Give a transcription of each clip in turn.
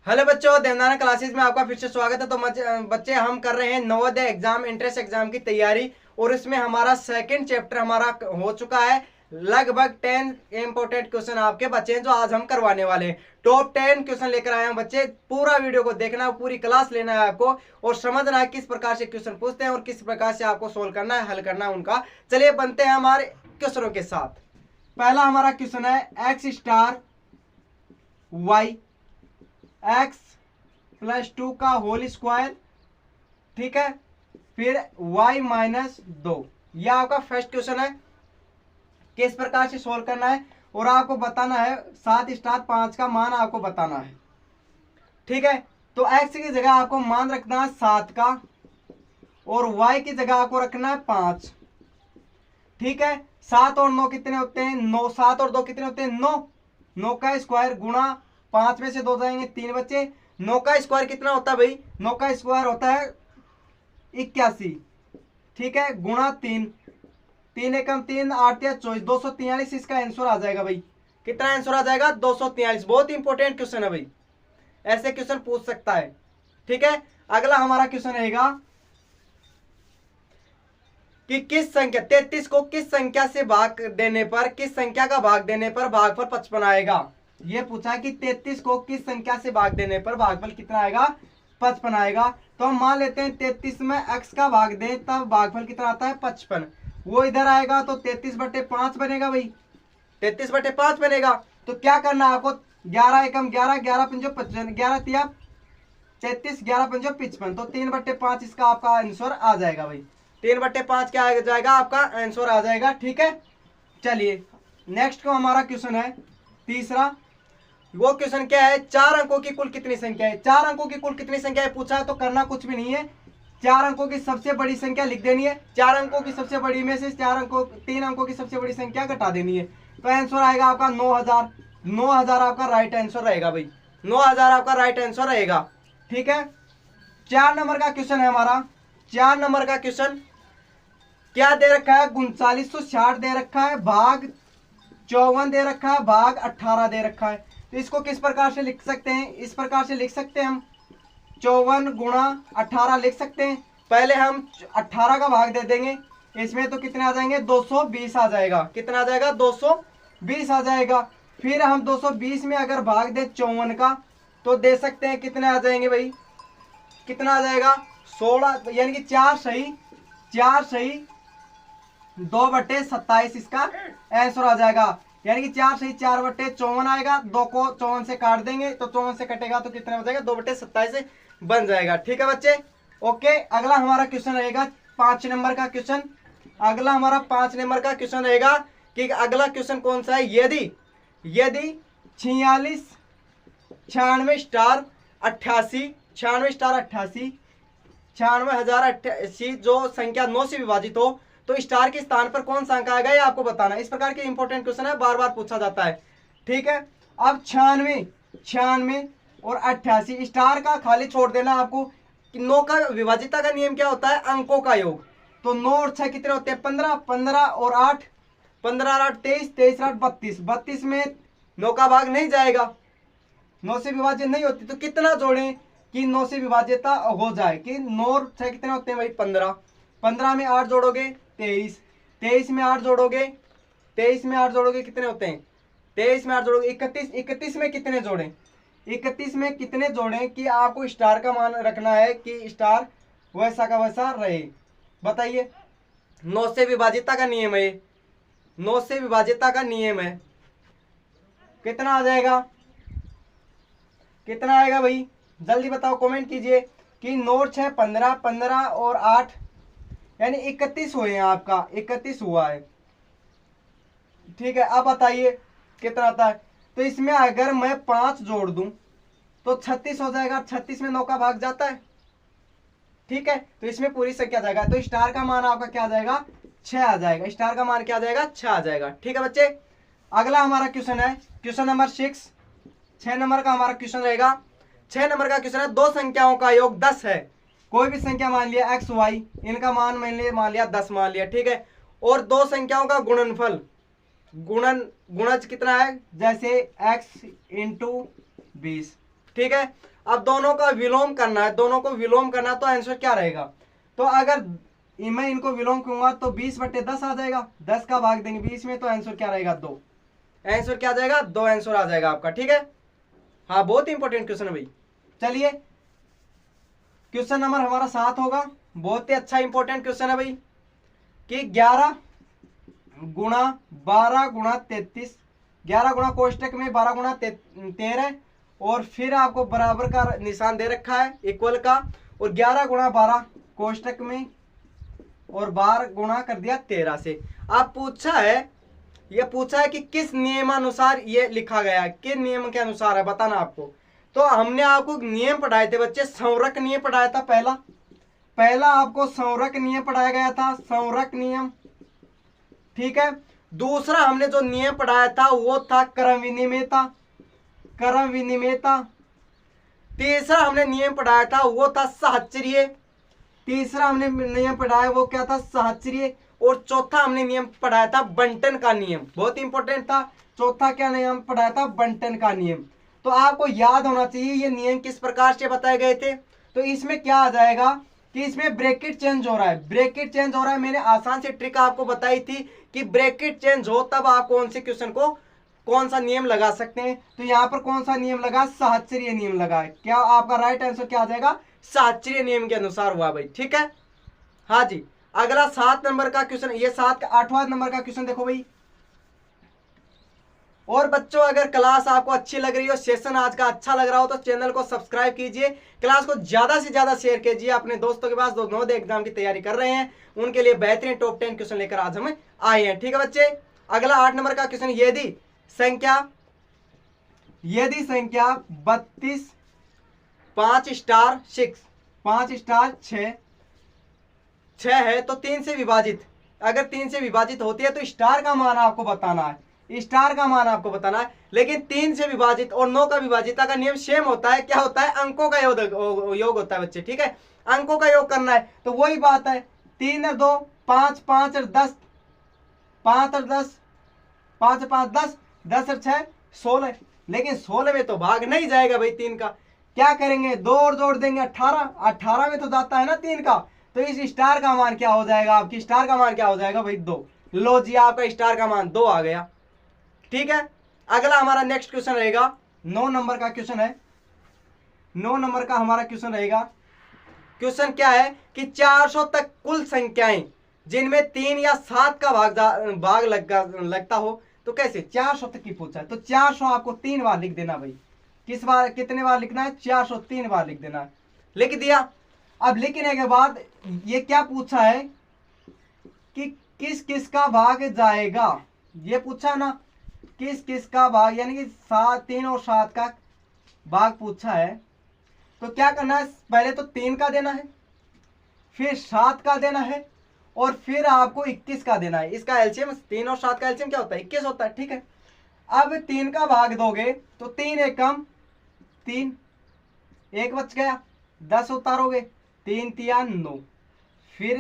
Hello बच्चों, देवनाना classes में आपका फिर से स्वागत है। तो बच्चे हम कर रहे हैं नवोदय एग्जाम एंट्रेंस एग्जाम की तैयारी और इसमें हमारा सेकंड चैप्टर हमारा हो चुका है। लगभग 10 इंपोर्टेंट क्वेश्चन आपके बच्चे हैं जो आज हम करवाने वाले हैं। टॉप 10 क्वेश्चन लेकर आए हैं बच्चे। पूरा वीडियो को देखना है, पूरी क्लास लेना है आपको और समझना है किस प्रकार से क्वेश्चन पूछते हैं और किस प्रकार से आपको सोल्व करना है, हल करना है उनका। चलिए बनते हैं हमारे क्वेश्चनों के साथ। पहला हमारा क्वेश्चन है X star Y X plus 2 का होल स्क्वायर, ठीक है, फिर y माइनस 2। यह आपका फर्स्ट क्वेश्चन है। किस प्रकार से सोल्व करना है और आपको बताना है 7 स्टार 5 का मान आपको बताना है, ठीक है। तो x की जगह आपको मान रखना है 7 का और y की जगह आपको रखना है 5, ठीक है। 7 और 9 कितने होते हैं? 9। 7 और 2 कितने होते हैं? 9। 9 का स्क्वायर गुणा 5 में से 2 जाएंगे 3 बच्चे। 9 का स्क्वायर कितना होता है भाई? 9 का स्क्वायर होता है 81, ठीक है, गुणा 3। 3 एकम 3 8 या 24, 243 इसका आंसर आ जाएगा भाई। कितना आंसर आ जाएगा? 243। बहुत इंपॉर्टेंट क्वेश्चन है भाई, ऐसे क्वेश्चन पूछ सकता है, ठीक है। अगला हमारा क्वेश्चन रहेगा कि किस संख्या 33 को किस संख्या से भाग देने पर, किस संख्या का भाग देने पर भागफल 55 आएगा। ये पूछा कि 33 को किस संख्या से भाग देने पर भागफल कितना आएगा? 55 आएगा। तो हम मान लेते हैं 33 में x का भाग दें तब भागफल कितना आता है? 55। वो इधर आएगा तो 33/5 बनेगा भाई, 33/5 बनेगा। तो क्या करना है आपको? 11 एकम 11, 11 पंजो 55, 11 तिया 33, 11 पंजो 55, तो 3/5 इसका आपका आंसर आ जाएगा भाई। 3/5 क्या आ जाएगा? आपका आंसर आ जाएगा, ठीक है। चलिए नेक्स्ट को हमारा क्वेश्चन है तीसरा। वो क्वेश्चन क्या है? 4 अंकों की कुल कितनी संख्या है? 4 अंकों की कुल कितनी संख्या है पूछा है, तो करना कुछ भी नहीं है। 4 अंकों की सबसे बड़ी संख्या लिख देनी है। 4 अंकों की सबसे बड़ी में से 3 अंकों की सबसे बड़ी संख्या घटा देनी है। तो आंसर आएगा आपका 9000। 9000 आपका राइट आंसर रहेगा भाई, 9000 आपका राइट आंसर रहेगा, ठीक है। 4 नंबर का क्वेश्चन है हमारा। 4 नंबर का क्वेश्चन क्या दे रखा है? 3960 दे रखा है, भाग 54 दे रखा है, भाग 18 दे रखा है। तो इसको किस प्रकार से लिख सकते हैं? इस प्रकार से लिख सकते हैं हम 54 गुणा 18 लिख सकते हैं। पहले हम 18 का भाग दे देंगे इसमें, तो कितने आ जाएंगे? 220 आ जाएगा। कितना आ जाएगा? 220 आ जाएगा। फिर हम 220 में अगर भाग दे 54 का तो दे सकते हैं कितने आ जाएंगे भाई? कितना आ जाएगा? 16, यानी कि 4 सही 2/27 इसका आंसर आ जाएगा। यानी कि 4 सही 4/54 आएगा। 2 को 54 से काट देंगे तो 54 से कटेगा तो कितना हो जाएगा? 2/27 बन जाएगा, ठीक है बच्चे। ओके, अगला हमारा क्वेश्चन रहेगा 5 नंबर का क्वेश्चन। अगला हमारा 5 नंबर का क्वेश्चन रहेगा कि अगला क्वेश्चन कौन सा है? यदि 46 96 स्टार 88 96 स्टार 88 96,088 जो संख्या 9 से विभाजित हो तो स्टार के स्थान पर कौन सा अंक आएगा ये आपको बताना है। इस प्रकार के इंपॉर्टेंट क्वेश्चन है, बार बार पूछा जाता है, ठीक है। अब 96 और 88 स्टार का खाली छोड़ देना आपको। 9 का विभाजिता का नियम क्या होता है? अंकों का योग। तो 9 और 6 कितने होते हैं? 15, 15 और 8, 15 और 8 23, 23 और 8 32, 32 में 9 का भाग नहीं जाएगा, 9 से विभाजित नहीं होती। तो कितना जोड़ें कि 9 से विभाजिता हो जाए? कि 9 और 6 कितने होते हैं भाई? 15, 15 में 8 जोड़ोगे 23, 23 में 8 जोड़ोगे 23 में 8 जोड़ोगे कितने होते हैं? 23 में 8 जोड़ोगे 31, 31 में कितने जोड़ें? 31 में कितने जोड़ें कि आपको स्टार का मान रखना है कि स्टार वैसा का वैसा रहे? बताइए। 9 से विभाजिता का नियम है, 9 से विभाजिता का नियम है। कितना आ जाएगा? कितना आएगा भाई? जल्दी बताओ, कमेंट कीजिए कि 9 और 6 15, 15 और 8 यानी 31 हुए हैं, आपका 31 हुआ है, ठीक है। अब बताइए कितना आता है? तो इसमें अगर मैं 5 जोड़ दूं तो 36 हो जाएगा। 36 में 9 का भाग जाता है, ठीक है। तो इसमें पूरी संख्या जाएगा। तो स्टार का मान आपका क्या आ जाएगा? 6 आ जाएगा। स्टार का मान क्या आ जाएगा? 6 आ जाएगा, ठीक है बच्चे। अगला हमारा क्वेश्चन है क्वेश्चन नंबर 6। 6 नंबर का हमारा क्वेश्चन रहेगा। 6 नंबर का क्वेश्चन है, दो संख्याओं का योग 10 है। कोई भी संख्या मान लिया x y, इनका मान मान लिया 10 मान लिया, ठीक है। और दो संख्याओं का गुणनफल गुणज कितना है? जैसे x × 20, ठीक है। अब दोनों का विलोम करना है, दोनों को विलोम करना है, तो आंसर क्या रहेगा? तो अगर मैं इनको विलोम करूंगा तो 20/10 आ जाएगा, 10 का भाग देंगे 20 में, तो आंसर क्या रहेगा? 2। आंसर क्या आ जाएगा? 2 आंसर आ जाएगा आपका, ठीक है। हाँ, बहुत इंपॉर्टेंट क्वेश्चन है भाई। चलिए क्वेश्चन नंबर हमारा 7 होगा, बहुत ही अच्छा इंपॉर्टेंट क्वेश्चन है भाई, कि 11 गुणा 12 गुणा 33, 11 गुणा कोष्टक में 12 गुणा 13, और फिर आपको बराबर का निशान दे रखा है इक्वल का, और 11 गुणा 12 कोष्टक में और 12 गुणा कर दिया 13 से। अब पूछा है, ये पूछा है कि किस नियमानुसार ये लिखा गया है, किस नियम के अनुसार है बताना आपको। तो हमने आपको नियम पढ़ाए थे बच्चे, संवरक नियम पढ़ाया था पहला आपको संवरक नियम पढ़ाया गया था, संवरक नियम, ठीक है। दूसरा हमने जो नियम पढ़ाया था वो था क्रम विनिमयता, क्रम विनिमयता। तीसरा हमने नियम पढ़ाया था वो था साहचर्य, तीसरा हमने नियम पढ़ाया वो क्या था? साहचर्य। और चौथा हमने नियम पढ़ाया था बंटन का नियम, बहुत इंपॉर्टेंट था। चौथा क्या नियम पढ़ाया था? बंटन का नियम। तो आपको याद होना चाहिए ये नियम किस प्रकार से बताए गए थे। तो इसमें क्या आ जाएगा कि इसमें ब्रैकेट चेंज हो रहा है, ब्रैकेट चेंज हो रहा है। मैंने आसान सी ट्रिक आपको बताई थी कि ब्रैकेट चेंज हो तब आप कौन से क्वेश्चन को कौन सा नियम लगा सकते हैं। तो यहाँ पर कौन सा नियम लगा? साहचर्य नियम लगा है। क्या आपका राइट आंसर क्या आ जाएगा? साहचर्य नियम के अनुसार हुआ भाई, ठीक है। हाँ जी, अगला 7 नंबर का क्वेश्चन, ये 8वां नंबर का क्वेश्चन देखो भाई। और बच्चों अगर क्लास आपको अच्छी लग रही हो, सेशन आज का अच्छा लग रहा हो, तो चैनल को सब्सक्राइब कीजिए, क्लास को ज्यादा से ज्यादा शेयर कीजिए अपने दोस्तों के पास जो नवोदय एग्जाम की तैयारी कर रहे हैं, उनके लिए बेहतरीन टॉप 10 क्वेश्चन लेकर आज हम आए हैं, ठीक है बच्चे। अगला 8 नंबर का क्वेश्चन, यदि संख्या 32 5 स्टार 6 5 स्टार 6 है तो 3 से विभाजित, अगर 3 से विभाजित होती है तो स्टार का मान आपको बताना है, स्टार का मान आपको बताना है। लेकिन 3 से विभाजित और 9 का विभाजिता का नियम सेम होता है, क्या होता है? अंकों का योग होता है बच्चे, ठीक है। अंकों का योग करना है, तो वही बात है, 3 और 2 5, 5 और 10, 5 और 10, 5 और 5 10, 10 और 6 16। लेकिन 16 में तो भाग नहीं जाएगा भाई 3 का, क्या करेंगे? 2 और जोड़ देंगे 18, 18 में तो जाता है ना 3 का। तो इस स्टार का मान क्या हो जाएगा? आपकी स्टार का मान क्या हो जाएगा भाई? 2। लो जी, आपका स्टार का मान 2 आ गया, ठीक है। अगला हमारा नेक्स्ट क्वेश्चन रहेगा, 9 नंबर का क्वेश्चन है। 9 नंबर का हमारा क्वेश्चन रहेगा, क्वेश्चन क्या है कि 400 तक कुल संख्याएं जिनमें 3 या 7 का भाग लगता हो, तो कैसे? 400 तक की पूछा है, तो 400 आपको 3 बार लिख देना भाई। किस बार, कितने बार लिखना है? 400 3 बार लिख देना है। लिख दिया। अब लिखने के बाद ये क्या पूछा है कि किस किस का भाग जाएगा, ये पूछा ना, किस किस का भाग, यानी कि 3 और 7 का भाग पूछा है। तो क्या करना है? पहले तो 3 का देना है, फिर 7 का देना है, और फिर आपको 21 का देना है। इसका एलसीएम, 3 और 7 का एलसीएम क्या होता है? 21 होता है, ठीक है। अब 3 का भाग दोगे तो 3 एकम 3, 1 बच गया, 10 उतारोगे 3 तिया 9, फिर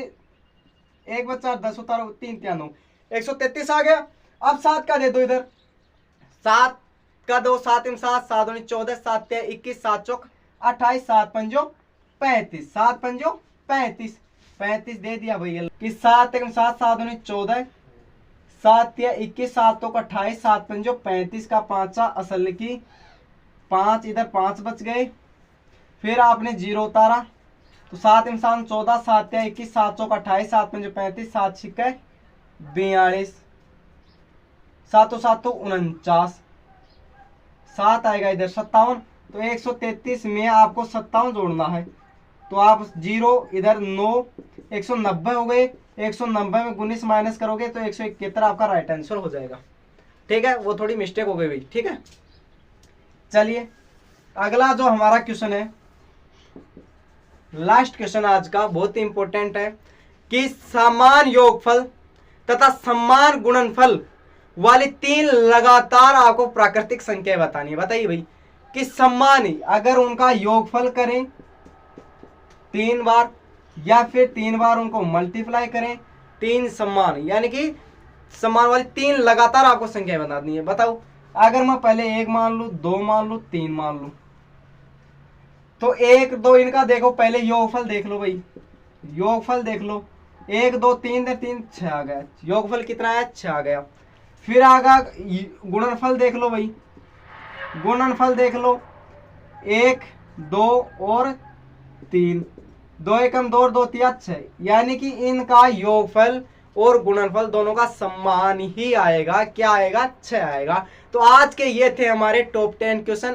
1 बचा, 10 उतारोगे 3 तिया 9, 133 आ गया। अब 7 का दे दो इधर, 7 का दो, 7 × 7 7 दूनी 14, 7 तिया 21, 7 चौक 28, 7 पंजो 35, 7 पंजो 35, 35 दे दिया भैया कि 7 × 7 7 दूनी 14, 7 तिया 21, 7 तो 28, 7 पंजो 35 का 5 असल की 5, इधर 5 बच गए। फिर आपने 0 उतारा, तो 7 × 7 14, 7 तिया 21, 7 चौक 28, 7 पंजो 35, 7 छिक्के 42, 7 तो 7 तो 49, 7 आएगा इधर 57। तो 133 में आपको 57 जोड़ना है, तो आप 0 इधर 9, 190 हो गए। 190 में 19 माइनस करोगे तो 171 आपका राइट आंसर हो जाएगा, ठीक है। वो थोड़ी मिस्टेक हो गई भाई, ठीक है। चलिए अगला जो हमारा क्वेश्चन है, लास्ट क्वेश्चन आज का, बहुत ही इंपॉर्टेंट है कि समान योगफल तथा समान गुणनफल वाली 3 लगातार आपको प्राकृतिक संख्याएं बतानी है। बताइए भाई कि समान, अगर उनका योगफल करें 3 बार या फिर 3 बार उनको मल्टीप्लाई करें, 3 समान, यानी कि समान वाली 3 लगातार आपको संख्याएं बतानी है। बताओ, अगर मैं पहले 1 मान लूं, 2 मान लूं, 3 मान लूं, तो 1 2 इनका देखो, पहले योगफल देख लो भाई, योगफल देख लो, 1 2 3 3 6 आ गया, योगफल कितना है 6 आ गया। फिर आगा गुणनफल देख लो भाई, गुणनफल देख लो, 1 2 और 3, 2 एकम 2 और 2 तिया 6, यानी कि इनका योगफल और गुणनफल दोनों का समान ही आएगा, क्या आएगा 6 आएगा। तो आज के ये थे हमारे टॉप 10 क्वेश्चन।